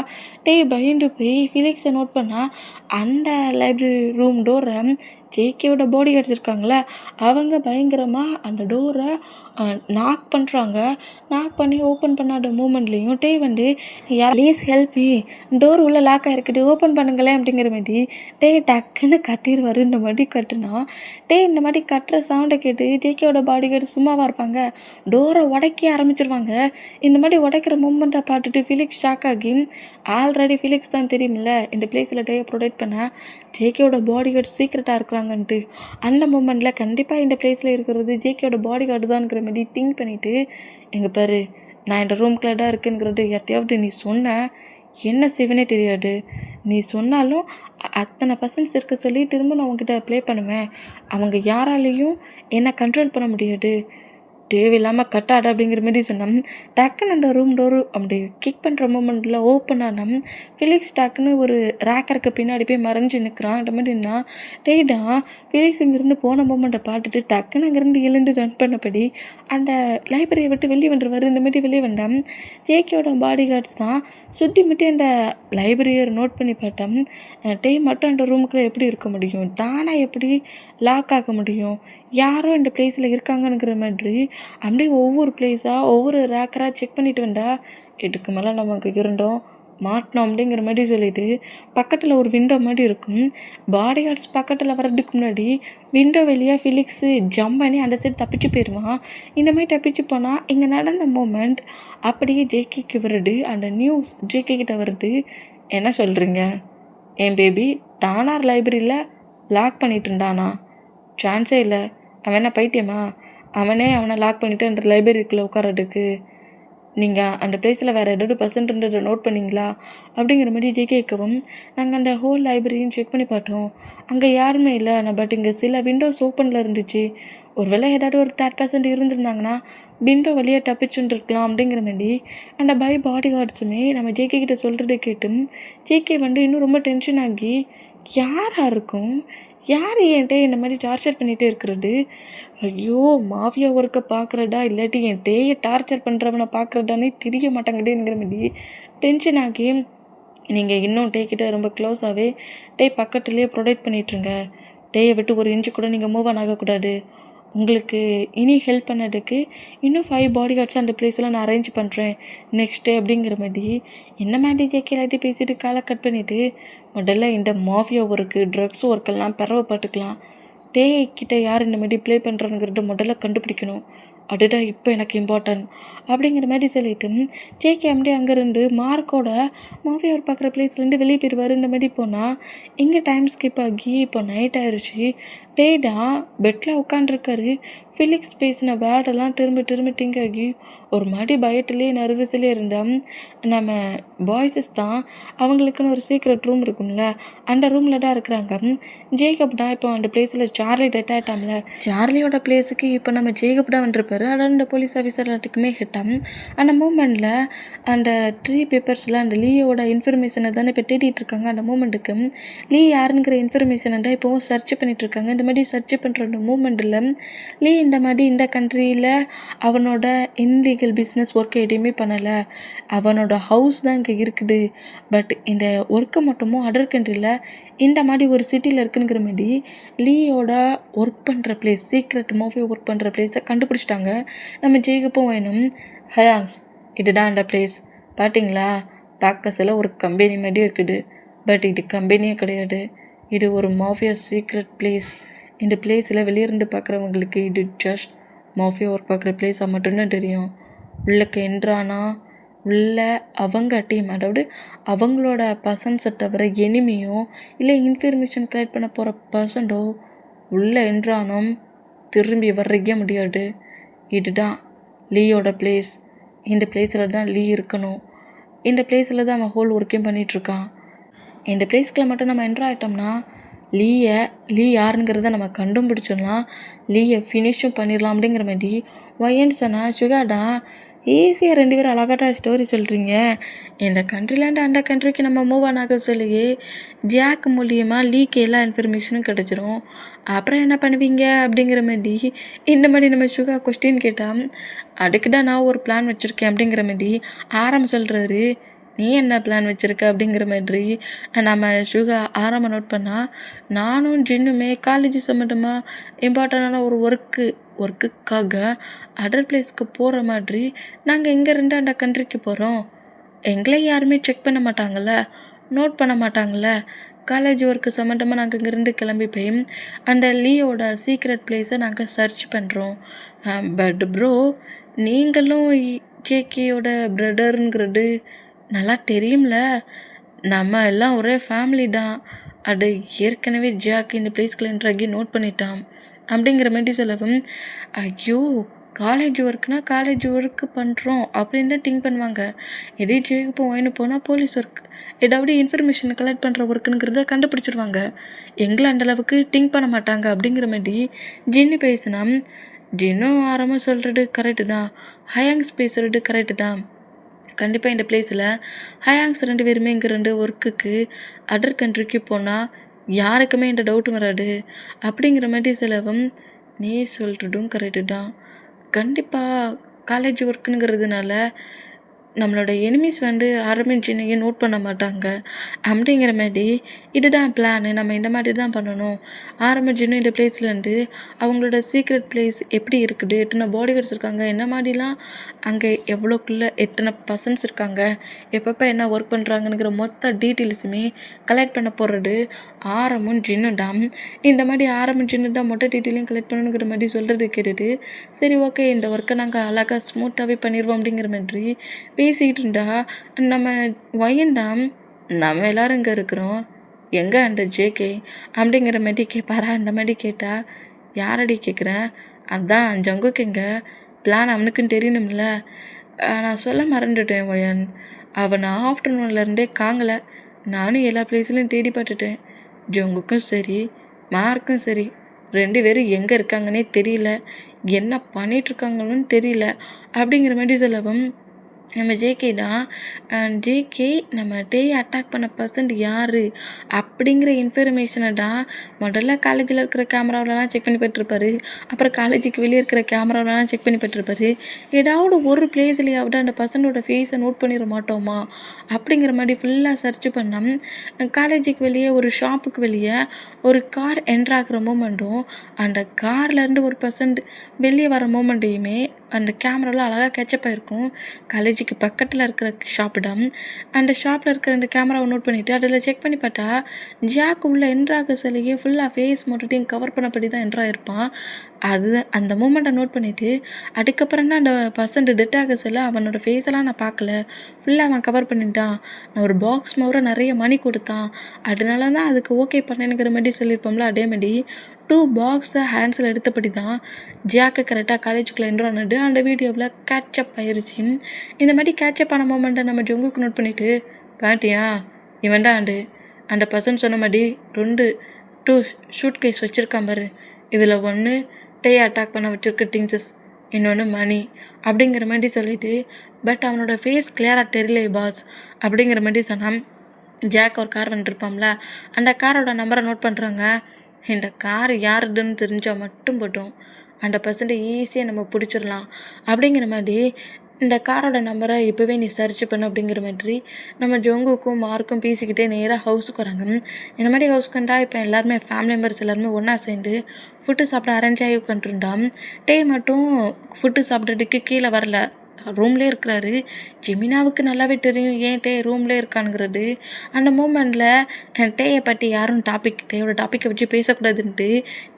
டே பயந்து போய் ஃபெலிக்ஸை நோட் பண்ணால் அந்த லைப்ரரி ரூம் டோரை ஜேகேவோட பாடி கிடச்சிருக்காங்களே அவங்க பயங்கரமாக அந்த டோரை நாக் பண்ணுறாங்க. நாக் பண்ணி ஓப்பன் பண்ணாத மூமெண்ட்லேயும் டே வந்து யார் ப்ளீஸ் ஹெல்ப் மீ, டோர் உள்ளே லாக் ஆகிருக்குது ஓப்பன் பண்ணுங்களேன் அப்படிங்கிற மாதிரி டே டக்குன்னு கட்டிடுவார். இந்த மாதிரி கட்டுனா டே இந்த மாதிரி கட்டுற சவுண்டை கேட்டு ஜேகேவோட பாடி கார்டு சும்மாவாக இருப்பாங்க, டோரை உடைக்க ஆரம்பிச்சிருவாங்க. இந்த மாதிரி உடைக்கிற மூமெண்ட்டை பார்த்துட்டு ஃபெலிக்ஸ் ஷாக் ஆகி ஆல்ரெடி ஃபெலிக்ஸ் தான் தெரியுமில்ல இந்த பிளேஸில் டேயை ப்ரொடெக்ட் பண்ண ஜேகேவோட பாடி கார்டு சீக்ரெட்டாக இருக்கிறாங்கன்ட்டு, அந்த மூமெண்ட்டில் கண்டிப்பாக இந்த பிளேஸில் இருக்கிறது ஜேகேவோட பாடி கார்டு தான்ங்கிற மாதிரி திங்க் பண்ணிவிட்டு எங்கே பாரு நான் இந்த ரூம்குள்ளே தான் இருக்குங்கிறது யார்ட்டையாவது நீ சொன்ன என்ன செய்வேனே தெரியாது, நீ சொன்னாலும் அத்தனை பர்சன்ஸ் இருக்க சொல்லி திரும்ப நான் உங்ககிட்ட ப்ளே பண்ணுவேன், அவங்க யாராலையும் என்னை கண்ட்ரோல் பண்ண முடியாது, தேவையில்லாமல் கட்டாடு அப்படிங்கிற மாதிரி சொன்னோம். டக்குன்னு அந்த ரூம் டோரு அப்படி கிக் பண்ணுற மூமெண்ட்டில் ஓப்பன் ஆனோம். ஃபெலிக்ஸ் டக்குன்னு ஒரு ரேக்கருக்கு பின்னாடி போய் மறைஞ்சு நிற்கிறான். அந்த மாதிரினா டேடா ஃபெலிக்ஸ் இங்கேருந்து போன மூமெண்ட்டை பார்த்துட்டு டக்குன்னு அங்கேருந்து எழுந்து ரன் பண்ணபடி அந்த லைப்ரரியை விட்டு வெளியே வந்துடுவார். இந்த மாதிரி வெளியே வந்தோம். ஜேகேவோட பாடி கார்ட்ஸ் தான் சுற்றி முட்டி அந்த லைப்ரரியை நோட் பண்ணி பார்த்தோம். டே மட்டும் அந்த ரூமுக்குள்ளே எப்படி இருக்க முடியும், தானாக எப்படி லாக் ஆக முடியும், யாரோ இந்த பிளேஸில் இருக்காங்கங்கிற மாதிரி அப்படியே ஒவ்வொரு பிளேஸாக ஒவ்வொரு ரேக்கராக செக் பண்ணிட்டு வந்தா இதுக்கு மேலே நமக்கு இருந்தோம் மாட்டினோம் அப்படிங்கிற மாதிரி சொல்லிட்டு பக்கத்தில் ஒரு விண்டோ மாதிரி இருக்கும். பாடி கார்ட்ஸ் பக்கத்தில் வர்றதுக்கு முன்னாடி விண்டோ வெளியாக ஃபெலிக்ஸு ஜம்ப் பண்ணி அந்த சைடு தப்பிச்சு போயிடுவான். இந்த மாதிரி தப்பிச்சு போனால் இங்கே நடந்த மூமெண்ட் அப்படியே ஜேகேக்கு வருது. அந்த நியூஸ் ஜேகே கிட்ட வருது. என்ன சொல்கிறீங்க, என் பேபி தானார் லைப்ரரியில் லாக் பண்ணிட்டு இருந்தானா, சான்ஸே இல்லை, அவன் என்ன பைத்தியமா, அவனை லாக் பண்ணிவிட்டு அந்த லைப்ரரிக்குள்ளே உட்காரதுக்கு நீங்கள் அந்த பிளேஸில் வேறு ஏதாவது பர்சன்ட்ன்றதை நோட் பண்ணிங்களா அப்படிங்கிற மாதிரி கேட்கவும் நாங்கள் அந்த ஹோல் லைப்ரரியும் செக் பண்ணி பார்த்தோம், அங்கே யாருமே இல்லை. பட் இங்கே சில விண்டோஸ் ஓப்பனில் இருந்துச்சு, ஒரு வேளை ஏதாவது ஒரு 30% இருந்திருந்தாங்கன்னா விண்டோ வழியாக தப்பிச்சுட்டு இருக்கலாம் அப்படிங்கிற மாதிரி அந்த பாடி கார்ட்ஸுமே நம்ம ஜேகே கிட்ட சொல்கிறத கேட்டும் ஜேகே வந்து இன்னும் ரொம்ப டென்ஷன் ஆகி யாராக இருக்கும், யார் என்கிட்ட இந்த மாதிரி டார்ச்சர் பண்ணிகிட்டே இருக்கிறது, ஐயோ மாஃபியா ஒர்க்கை பார்க்குறடா இல்லாட்டி என் டேயை டார்ச்சர் பண்ணுறவனை பார்க்குறடானே தெரிய மாட்டாங்கடேங்கிற மாதிரி டென்ஷன் ஆகி நீங்கள் இன்னும் டேக்கிட்ட ரொம்ப க்ளோஸாகவே டே பக்கத்துலேயே ப்ரொடெக்ட் பண்ணிட்டுருங்க, டேயை விட்டு ஒரு இன்ச்சு கூட நீங்கள் மூவ் ஆன் ஆகக்கூடாது, உங்களுக்கு இனி ஹெல்ப் பண்ணதுக்கு இன்னும் 5 பாடி கார்ட்ஸ் அந்த பிளேஸில் நான் அரேஞ்ச் பண்ணுறேன் நெக்ஸ்ட் டே அப்படிங்கிற மாதிரி என்ன மாதிரி ஜேக்கே எல்லாத்தையும் பேசிட்டு காலை கட் பண்ணிவிட்டு முதல்ல இந்த மாஃபியா ஒர்க்கு ட்ரக்ஸ் ஒர்க்கெல்லாம் பரவப்பட்டுக்கலாம் டே கிட்ட யார் இந்த மாதிரி ப்ளே பண்ணுறாங்கிறத முதல்ல கண்டுபிடிக்கணும் அதுடா இப்போ எனக்கு இம்பார்ட்டன்ட் அப்படிங்கிற மாதிரி சொல்லிட்டு ஜேகே அப்படியே அங்கேருந்து மார்க்கோட மாஃபியா ஒரு பார்க்குற பிளேஸ்லேருந்து வெளியே போயிடுவார். இந்த மாதிரி போனால் இங்கே டைம் ஸ்கிப் ஆகி இப்போ நைட் ஆயிடுச்சு. டேடா பெட்டில் உட்காண்ட்ருக்காரு. ஃபிலிக்ஸ் பேசின வேர்டெல்லாம் திரும்பி திங்க் ஆகி ஒரு மாதிரி பயத்துலேயே நர்வஸ்லேயே இருந்தால் நம்ம பாய்ஸஸ் தான் அவங்களுக்குன்னு ஒரு சீக்ரெட் ரூம் இருக்கும்ல அந்த ரூமில் தான் இருக்கிறாங்க. ஜேகப் தான் இப்போ அந்த பிளேஸில் சார்லி டெட் ஆகிட்டாம்ல சார்லியோட பிளேஸுக்கு இப்போ நம்ம ஜேகப் தான் வந்துருப்பாரு. அதான் இந்த போலீஸ் ஆஃபீஸர் எல்லாத்துக்குமே ஹிட்டாம். அந்த மூமெண்ட்டில் அந்த 3 பேப்பர்ஸில் அந்த லீயோட இன்ஃபர்மேஷனை தானே இப்போ தேடிட்டு இருக்காங்க. அந்த மூமெண்ட்டுக்கு லீ யாருங்கிற இன்ஃபர்மேஷனை தான் இப்போவும் சர்ச் பண்ணிட்டு இருக்காங்க. இந்த மாதிரி சர்ச் பண்ணுற அந்த மூமெண்ட்டில் லீ இந்த மாதிரி இந்த கண்ட்ரியில் அவனோட இன்லீகல் பிஸ்னஸ் ஒர்க் எதுவுமே பண்ணலை. அவனோட ஹவுஸ் தான் இங்கே இருக்குது. பட் இந்த ஒர்க்கை மட்டுமும் அதர் கண்ட்ரியில் இந்த மாதிரி ஒரு சிட்டியில் இருக்குங்கிற மாதிரி லீயோட ஒர்க் பண்ணுற பிளேஸ் சீக்ரெட் மாஃபியா ஒர்க் பண்ணுற பிளேஸை கண்டுபிடிச்சிட்டாங்க. நம்ம ஜேகப்பும் வேணும். ஹயாங்ஸ் இதுதான் அந்த பிளேஸ் பார்த்தீங்களா, பார்க்க சில ஒரு கம்பெனி மாதிரி இருக்குது. பட் இது கம்பெனியே கிடையாது, இது ஒரு மாஃபியா சீக்ரெட் பிளேஸ். இந்த பிளேஸில் வெளியிருந்து பார்க்குறவங்களுக்கு இது ஜஸ்ட் மாஃபியா ஒர்க் பார்க்குற பிளேஸாக மட்டும்தான் தெரியும். உள்ளக்கு என்ட்ரானா உள்ள அவங்க டீம், அதாவது அவங்களோட பர்சன்ஸை தவிர எனிமியோ இல்லை இன்ஃபர்மேஷன் கலெக்ட் பண்ண போகிற பர்சன்டோ உள்ளே என்ட்ரானோம் திரும்பி வர்றக்கே முடியாது. இதுதான் லீயோட பிளேஸ். இந்த பிளேஸில் தான் லீ இருக்கணும். இந்த பிளேஸில் தான் அவன் ஹோல் ஒர்க்கையும் பண்ணிகிட்ருக்கான். இந்த பிளேஸ்க்குள்ள மட்டும் நம்ம என்ட்ரு ஆகிட்டோம்னா லீ யாருங்கிறத நம்ம கண்டுபிடிச்சிடலாம், லீயை ஃபினிஷும் பண்ணிடலாம் அப்படிங்கிற மாதிரி. ஒயன்னு சொன்னால் சுகாடா ஈஸியாக 2 பேரும் அழகாட்டா ஸ்டோரி சொல்கிறீங்க. இந்த கண்ட்ரிலேருந்து அந்த கண்ட்ரிக்கு நம்ம மூவ் ஆன் ஆக சொல்லியே ஜாக் மூலியமாக லீக்கு எல்லா இன்ஃபர்மேஷனும் கிடச்சிரும். அப்புறம் என்ன பண்ணுவீங்க அப்படிங்கிற மாதிரி இந்த மாதிரி நம்ம சுகா கொஸ்டின் கேட்டால் அதுக்கு தான் நான் ஒரு பிளான் வச்சுருக்கேன் அப்படிங்கிற மாதிரி ஆரம்பம் சொல்கிறாரு. நீ என்ன பிளான் வச்சுருக்க அப்படிங்கிற மாதிரி நம்ம சுகா ஆரம்பம் நோட் பண்ணால் நானும் ஜின்னுமே காலேஜ் சம்மந்தமாக இம்பார்ட்டண்டான ஒரு ஒர்க்குக்காக அதர் பிளேஸ்க்கு போகிற மாதிரி நாங்கள் இங்கேருந்து அந்த கண்ட்ரிக்கு போகிறோம். எங்களை யாருமே செக் பண்ண மாட்டாங்கள்ல, நோட் பண்ண மாட்டாங்கள்ல. காலேஜ் ஒர்க்கு சம்மந்தமாக நாங்கள் இங்கேருந்து கிளம்பி போய் அந்த லீயோட சீக்ரெட் பிளேஸை நாங்கள் சர்ச் பண்ணுறோம். பட் ப்ரோ நீங்களும் ஜேகேயோட பிரதருங்கிறது நல்லா தெரியும்ல, நம்ம எல்லாம் ஒரே ஃபேமிலி தான். அது ஏற்கனவே ஜாக் இந்த பிளேஸ்க்குள்ள என்ட்ராகி நோட் பண்ணிட்டான் அப்படிங்கிற மாதிரி சொல்லவும், ஐயோ காலேஜ் ஒர்க்னா காலேஜ் ஒர்க்கு பண்ணுறோம் அப்படின்னு தான் திங்க் பண்ணுவாங்க. எதே ஜேக்கு போயின்னு போனால் போலீஸ் ஒர்க் ஏதாவது இன்ஃபர்மேஷன் கலெக்ட் பண்ணுற ஒர்க்குங்கிறத கண்டுபிடிச்சிடுவாங்க. எங்களை அந்தளவுக்கு திங்க் பண்ண மாட்டாங்க அப்படிங்கிற மாதிரி ஜின்னு பேசினா. ஜின்னும் ஆரம்பம் சொல்கிறது கரெக்டு தான், ஹயாங்ஸ் பேசுகிறது கரெக்டு தான். கண்டிப்பாக இந்த பிளேஸில் ஹயாங்ஸ் 2 பேருமே இங்கே 2 ஒர்க்குக்கு அதர் கண்ட்ரிக்கு போனால் யாருக்குமே இந்த டவுட்டும் வராது அப்படிங்கிற மாதிரி செலவும் நீ சொல்கிறதும் கரெக்டு தான். கண்டிப்பாக காலேஜ் ஒர்க்குங்கிறதுனால நம்மளோட எனிமீஸ் ஆரம்பிச்சினையும் நோட் பண்ண மாட்டாங்க அப்படிங்கிற மாதிரி இதுதான் பிளானு. நம்ம இந்த மாதிரி தான் பண்ணணும். ஆரம்பிச்சின்னு இந்த பிளேஸ்லேருந்து அவங்களோட சீக்ரெட் பிளேஸ் எப்படி இருக்குது, எத்தனை பாடி கார்ட்ஸ் இருக்காங்க, என்ன மாதிரிலாம் அங்கே எவ்வளோக்குள்ளே எத்தனை பர்சன்ஸ் இருக்காங்க, எப்பப்போ என்ன ஒர்க் பண்ணுறாங்கங்கிற மொத்த டீட்டெயில்ஸுமே கலெக்ட் பண்ண போகிறது ஆரம்பம் ஜின்னுடாம். இந்த மாதிரி ஆரம்பம் ஜின்னு தான் மொட்டை டீட்டெயிலையும் கலெக்ட் பண்ணணுங்கிற மாதிரி சொல்கிறது கேட்டுட்டு சரி ஓகே இந்த ஒர்க்கை நாங்கள் அழகாக ஸ்மூத்தாகவே பண்ணிடுவோம் அப்படிங்கிற மாதிரி பேசிகிட்டு இருந்தா நம்ம வயன்டாம் நம்ம எல்லோரும் இங்கே இருக்கிறோம், எங்கே அந்த ஜேகே அப்படிங்கிற மாதிரி கேட்பாரா. அந்த மாதிரி கேட்டால் யாரடி கேட்குறேன், அதான் ஜங்குக்கு எங்கே பிளான் அவனுக்குன்னு தெரியணும்ல. நான் சொல்ல மறந்துட்டேன் வயன், அவனை ஆஃப்டர்நூன்லேருந்தே காங்கலை. நானும் எல்லா பிளேஸ்லையும் தேடி பார்த்துட்டேன். ஜங்குக்கும் சரி மார்க்கும் சரி 2 பேரும் எங்கே இருக்காங்கன்னே தெரியல, என்ன பண்ணிகிட்ருக்காங்கன்னு தெரியல அப்படிங்கிற மாதிரி சொல்லவும் நம்ம ஜேகே தான். ஜேகே நம்ம டேயை அட்டாக் பண்ண பர்சன்ட் யார் அப்படிங்கிற இன்ஃபர்மேஷனை முதல்ல காலேஜில் இருக்கிற கேமராவிலலாம் செக் பண்ணி பெற்றிருப்பாரு. அப்புறம் காலேஜுக்கு வெளியே இருக்கிற கேமராவிலலாம் செக் பண்ணி பெற்றிருப்பாரு. ஏதாவது ஒரு பிளேஸ்லையாவது அந்த பர்சனோட ஃபேஸை நோட் பண்ணிட மாட்டோமா அப்படிங்கிற மாதிரி ஃபுல்லாக சர்ச் பண்ணோம். காலேஜுக்கு வெளியே ஒரு ஷாப்புக்கு வெளியே ஒரு கார் என்ட்ராகிற மூமெண்ட்டும் அந்த கார்லேருந்து ஒரு பர்சன்ட் வெளியே வர மூமெண்ட்டையுமே அந்த கேமராவில் அழகாக கேட்சப் ஆகிருக்கும். காலேஜுக்கு பக்கத்தில் இருக்கிற ஷாப்பிடம் அந்த ஷாப்பில் இருக்கிற அந்த கேமராவை நோட் பண்ணிவிட்டு அதில் செக் பண்ணி பார்த்தா ஜாக் உள்ள என்ட்ராக சொல்லியே ஃபுல்லாக ஃபேஸ் மட்டும் கவர் பண்ணப்படி தான் என்ட்ராகிருப்பான். அந்த மூமெண்ட்டை நோட் பண்ணிவிட்டு அதுக்கப்புறம் தான் அந்த பர்சன்ட் டெட் ஆக சொல்ல அவனோட ஃபேஸெல்லாம் நான் பார்க்கல, ஃபுல்லாக அவன் கவர் பண்ணிட்டான், நான் ஒரு பாக்ஸ் மாதிரி நிறைய மணி கொடுத்தான், அதனால தான் அதுக்கு ஓகே பண்ணேனுங்கிற மாதிரி சொல்லியிருப்போம்ல. அதே மாதிரி 2 பாக்ஸை ஹேண்ட்ஸில் எடுத்தபடி தான் ஜாக்கை கரெக்டாக காலேஜுக்குள்ளே என்ட்ரானது அந்த வீடியோவில் கேட்சப் ஆயிடுச்சு. இந்த மாதிரி கேட்சப் ஆன மூமெண்ட்டை நம்ம ஜொங்குக்கு நோட் பண்ணிவிட்டு பாட்டியா இவன் தான் அந்த பர்சன் சொன்ன மாதிரி 2 ஷூட் கேஸ் வச்சுருக்கான் பாரு, இதில் 1 டே அட்டாக் பண்ண வச்சுருக்க திங்ஸஸ், இன்னொன்று மணி அப்படிங்கிற மாதிரி சொல்லிவிட்டு பட் அவனோட ஃபேஸ் கிளியராக தெரியல பாஸ் அப்படிங்கிற மாதிரி சொன்னான். ஜாக் ஒரு கார் வந்துட்டுருப்பான்ல, அந்த காரோட நம்பரை நோட் பண்ணுறாங்க. இந்த கார் யாருதுன்னு தெரிஞ்சால் மட்டும் போட்டோம் அந்த பர்சன்ட்டை ஈஸியாக நம்ம பிடிச்சிடலாம் அப்படிங்கிற மாதிரி இந்த காரோட நம்பரை இப்போவே நீ சர்ச் பண்ணு அப்படிங்கிற மாதிரி நம்ம ஜொங்குக்கும் மார்க்கும் பேசிக்கிட்டே நேராக ஹவுஸுக்கு வராங்க. இந்த மாதிரி ஹவுஸ்க்கு வந்தால் இப்போ எல்லாருமே ஃபேமிலி மெம்பர்ஸ் எல்லாருமே ஒன்றா சேர்ந்து ஃபுட்டு சாப்பிட அரேஞ்ச் ஆகி உட்காந்துருந்தான். டே மட்டும் ஃபுட்டு சாப்பிட்றதுக்கு கீழே வரல, ரூம்லே இருக்கிறாரு. ஜிமினாவுக்கு நல்லாவே தெரியும் ஏன் டே ரூம்லே இருக்கானுங்கிறது. அந்த மூமெண்ட்டில் டேயை பற்றி யாரும் டேயோட டாப்பிக்கை வச்சு பேசக்கூடாதுன்ட்டு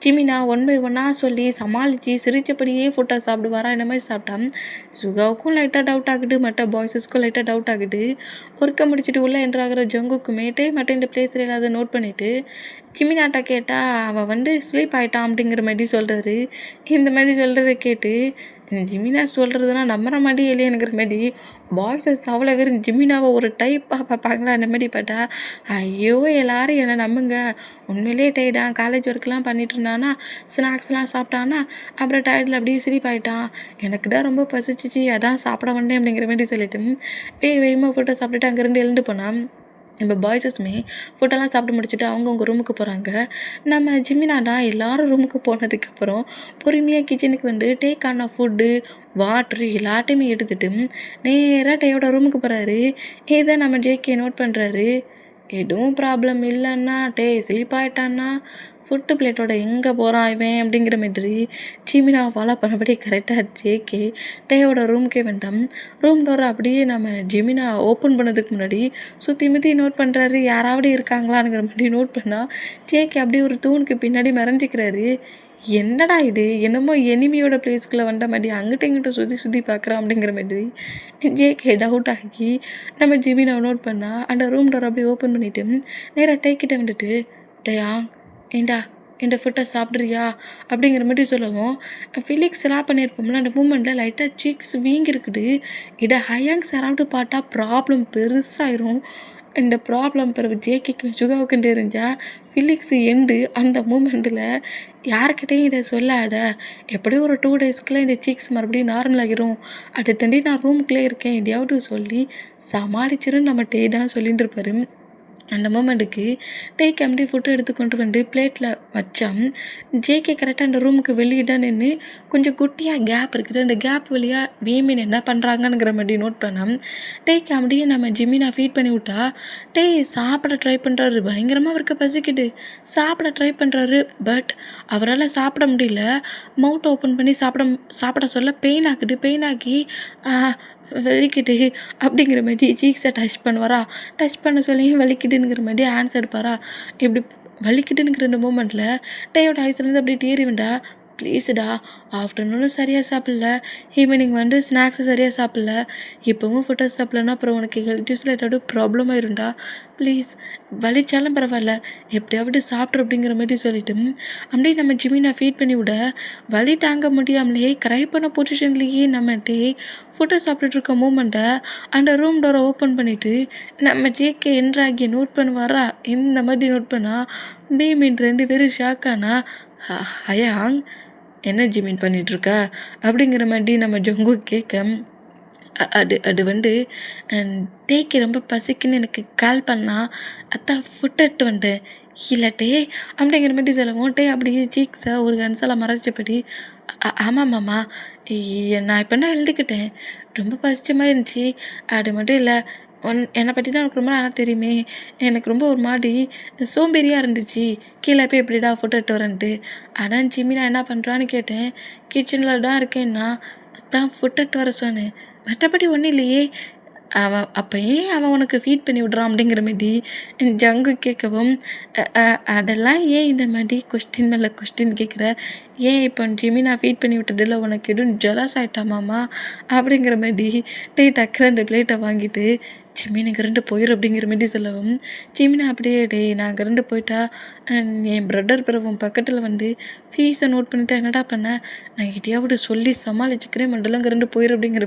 ஜிமினா 1 by 1 சொல்லி சமாளித்து சிரித்தபடியே ஃபுட்டை சாப்பிடுவாரா. இந்த மாதிரி சாப்பிட்டான். சுகாவுக்கும் லைட்டாக டவுட் ஆகுது, மற்ற பாய்ஸஸ்க்கும் லைட்டாக டவுட் ஆகுது. ஒர்க்கை முடிச்சுட்டு உள்ளே என்ட்ராகிற ஜங்குக்குமே டே மட்டும் இந்த பிளேஸில் இல்லாத நோட் பண்ணிவிட்டு ஜிமினாட்டா கேட்டால் அவன் ஸ்லீப் ஆகிட்டான் அப்படிங்கிற மாதிரி சொல்கிறாரு. இந்த மாதிரி சொல்கிறத கேட்டு ஜிமினா சொல்கிறதுலாம் நம்புற மாதிரி இல்லையனுங்கிற மாதிரி பாய்ஸஸ் அவ்வளோ பேர் ஜிமினாவை ஒரு டைப்பாக பார்ப்பாங்களா. அந்த மாதிரி பார்த்தா ஐயோ எல்லாரும் என்னை நம்புங்க, உண்மையிலே டயர்டான், காலேஜ் ஒர்க்லாம் பண்ணிட்டு இருந்தானா, ஸ்நாக்ஸ்லாம் சாப்பிட்டானா, அப்புறம் டயர்டில் அப்படியே ஸ்லீப் ஆகிட்டான், எனக்கு தான் ரொம்ப பசிச்சிச்சு அதான் சாப்பிட வந்தேன் அப்படிங்கிற மாதிரி சொல்லிட்டு வேகமாக ஃபுட்டை சாப்பிட்டுட்டு அங்கேருந்து எழுந்து போனான். இப்போ பாய்ஸஸுமே ஃபுட்டெல்லாம் சாப்பிட்டு முடிச்சுட்டு அவங்கவுங்க ரூமுக்கு போகிறாங்க. நம்ம ஜிமினாடா எல்லாரும் ரூமுக்கு போனதுக்கப்புறம் பொறுமையாக கிச்சனுக்கு வந்து டேக்கான ஃபுட்டு வாட்ரு எல்லாத்தையுமே எடுத்துகிட்டு நேராக டேயோட ரூமுக்கு போகிறாரு. இதை நம்ம ஜேகே நோட் பண்ணுறாரு. எதுவும் ப்ராப்ளம் இல்லைன்னா டே ஸ்லீப் ஆகிட்டான்னா ஃபுட்டு பிளேட்டோட எங்கே போகிறான் இவன் அப்படிங்கிற மாதிரி ஜிமினாவை ஃபாலோ பண்ணபடி கரெக்டாக ஜேகே டேயோட ரூமுக்கே வேண்டாம். ரூம் டோரை அப்படியே நம்ம ஜிமினா ஓப்பன் பண்ணதுக்கு முன்னாடி சுற்றி முற்றி நோட் பண்ணுறாரு, யாராவது இருக்காங்களாங்கிற மாதிரி நோட் பண்ணால் ஜேகே அப்படியே ஒரு தூணுக்கு பின்னாடி மறைஞ்சிக்கிறாரு. என்னடா இது, என்னமோ எனிமியோட பிளேஸ்க்குள்ளே வந்த மாதிரி அங்கிட்ட இங்கிட்ட சுற்றி பார்க்குறான் அப்படிங்கிற மாதிரி ஜேகே டவுட் ஆகி நம்ம ஜிமினாவை நோட் பண்ணால் அந்த ரூம் டோரை அப்படியே ஓப்பன் பண்ணிவிட்டு நேராக டேக்கிட்ட வந்துட்டு டேயா ஏண்டா இந்த ஃபுட்டை சாப்பிட்றியா அப்படிங்கிற மாதிரி சொல்லவும் ஃபிலிக்ஸ் எல்லாம் பண்ணியிருப்போம்ல அந்த மூமெண்ட்டில் லைட்டாக சீக்ஸ் வீங்கிருக்குது. இதை ஹயாங் சாராவது பார்த்தா ப்ராப்ளம் பெருசாயிரும். இந்த ப்ராப்ளம் பிறகு ஜேகேக்கும் சுகாவுக்கும் தெரிஞ்சால் ஃபிலிக்ஸ் எண்டு. அந்த மூமெண்ட்டில் யாருக்கிட்டையும் இதை சொல்லாட, எப்படியும் ஒரு 2 daysக்குள்ளே இந்த சீக்ஸ் மறுபடியும் நார்மல் ஆகிரும், அதை தாண்டி நான் ரூமுக்குள்ளே இருக்கேன் எதையாவது சொல்லி சமாளிச்சிருன்னு நம்ம டே தான் சொல்லிட்டு இருப்பாரு. அந்த மூமெண்ட்டுக்கு டேக் எம்டி ஃபுட்டு எடுத்து கொண்டு வந்து பிளேட்டில் வச்சான். ஜேகே கரெக்டாக அந்த ரூமுக்கு வெளியிட நின்று கொஞ்சம் குட்டியாக கேப் இருக்குது, அந்த கேப் வழியாக வீமின் என்ன பண்ணுறாங்கங்கிற மாதிரி நோட் பண்ணான். டேக் அப்படியே நம்ம ஜிமினா ஃபீட் பண்ணி விட்டா டே சாப்பிட ட்ரை பண்ணுறாரு. பயங்கரமாக அவருக்கு பசிக்குது, சாப்பிட ட்ரை பண்ணுறாரு. பட் அவரால் சாப்பிட முடியல. மவுத் ஓப்பன் பண்ணி சாப்பிட சொல்ல பெயின் ஆகுது. பெயின் ஆகி வலிக்கிட்டு அப்படிங்கிற மாதிரி சீக்ஸை டச் பண்ணுவாரா, டச் பண்ண சொல்லியும் வலிக்கிட்டுங்கிற மாதிரி ஆன்சர் எடுப்பாரா. இப்படி வலிக்கிட்டுங்கிற இந்த மூமெண்ட்டில் டேயோட ஐஸ்லேருந்து அப்படி டீரி வேண்டா, ப்ளீஸுடா ஆஃப்டர்நூனும் சரியாக சாப்பிடல, ஈவினிங் வந்து ஸ்நாக்ஸு சரியாக சாப்பிடல, இப்போவும் ஃபுட்டை சாப்பிட்லன்னா அப்புறம் உனக்கு ஹெல்த் யூஸில் ஏதாவது ப்ராப்ளம் ஆயிருண்டா, ப்ளீஸ் வலிச்சாலும் பரவாயில்ல எப்படியாவது சாப்பிட்ரு அப்படிங்கிற மாதிரி சொல்லிட்டு அப்படியே நம்ம ஜிமினா ஃபீட் பண்ணி விட வலி தாங்க முடியாமலே க்ரை பண்ண பொசிஷன்லேயே நம்ம டே ஃபுட்டை சாப்பிட்டுட்டு இருக்க மூமெண்ட்டை அந்த ரூம் டோரை ஓப்பன் பண்ணிவிட்டு நம்ம ஜேகே என்ட்ராகி நோட் பண்ணுவாரா. இந்த மாதிரி நோட் பண்ணால் மீன் 2 பேரும் ஷாக்கானா ஹயாங் என்ன ஜிமின் பண்ணிகிட்ருக்க அப்படிங்கிற மாதிரி நம்ம ஜொங்கு கேட்க அது அது வந்து டேக்கு ரொம்ப பசிக்குன்னு எனக்கு கால் பண்ணா, அதான் ஃபுட் எடுத்து வந்துட்டேன். இல்லாட்டே அப்படிங்கிற மாதிரி சொல்லவும், டே அப்படியே சீக்ஸை ஒரு கன்சால மறைச்சபடி, ஆமாம் மாமா, நான் இப்போ என்ன எழுதிக்கிட்டேன். ரொம்ப பசிச்ச மாதிரி இருந்துச்சு. அது மட்டும் இல்லை, என்னை பற்றி தான் எனக்கு ரொம்ப நல்லா தெரியுமே. எனக்கு ரொம்ப ஒரு மாதிரி சோம்பேறியாக இருந்துச்சு. கீழே போய் எப்படிடா ஃபோட்டோ எடுத்து வரேன்ட்டு. அதான் ஜிம்மி நான் என்ன பண்ணுறான்னு கேட்டேன். கிச்சனில் தான் இருக்கேன்னா, அதான் ஃபுட் எடுத்து வர சொன்னேன். மற்றபடி ஒன்றும் இல்லையே. அவன் அப்போ ஏன் அவன் உனக்கு ஃபீட் பண்ணி விட்றான் அப்படிங்கிற மாரி ஜங்கு கேட்கவும், அதெல்லாம் ஏன் இந்த மாதிரி கொஸ்டின் மேலே கொஸ்டின் கேட்குற? ஏன் இப்போ ஜிம்மி நான் ஃபீட் பண்ணி விட்டதில்ல உனக்கு எதுவும் ஜெலஸ் ஆகிட்டாமாம்மா அப்படிங்கிற மாதிரி டக்குனு அந்த பிளேட்டை வாங்கிட்டு ஜிம்மி நான் கரண்டு போயிடும் அப்படிங்கிற மாதிரி சொல்லவும், ஜிம்மினா அப்படியே நான் கரண்டு போயிட்டா என் பிரதர் பிறவும் பக்கத்தில் வந்து ஃபீஸை நோட் பண்ணிவிட்டு என்னடா பண்ண, நான் கிட்டையாவது சொல்லி சமாளிச்சுக்கிறேன் மண்டலம் கரண்டு போயிடும் அப்படிங்கிற